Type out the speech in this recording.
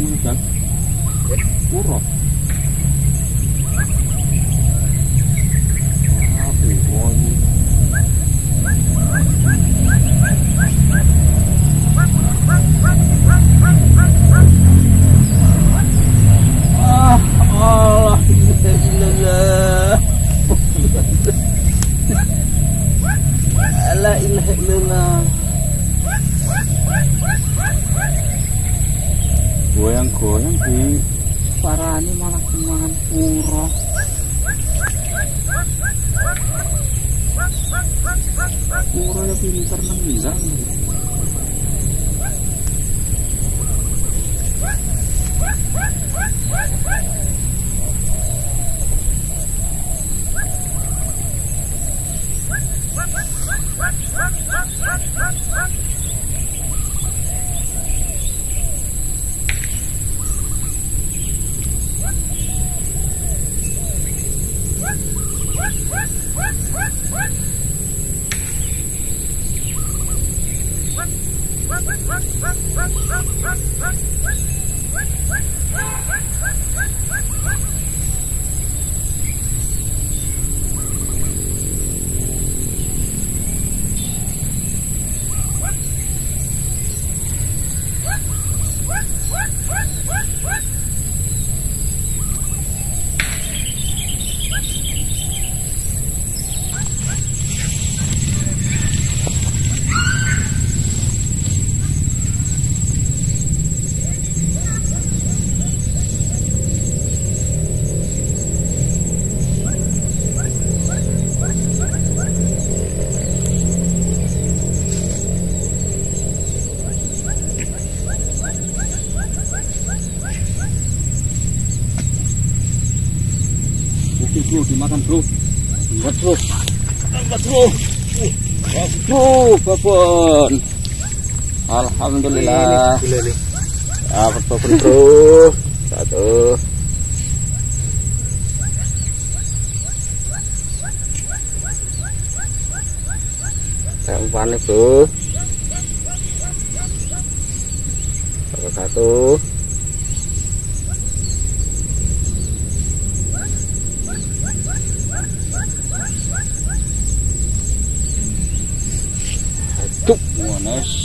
mental. Puro. La ilaha illallah. Goyang-goyang di parani malah kumangan puro. Puro ya pinter meninggal. Bro, dimakan bro, buat bro, babon. Alhamdulillah. Dapat babon bro, satu. Umpan bro, satu. Cuk, mones.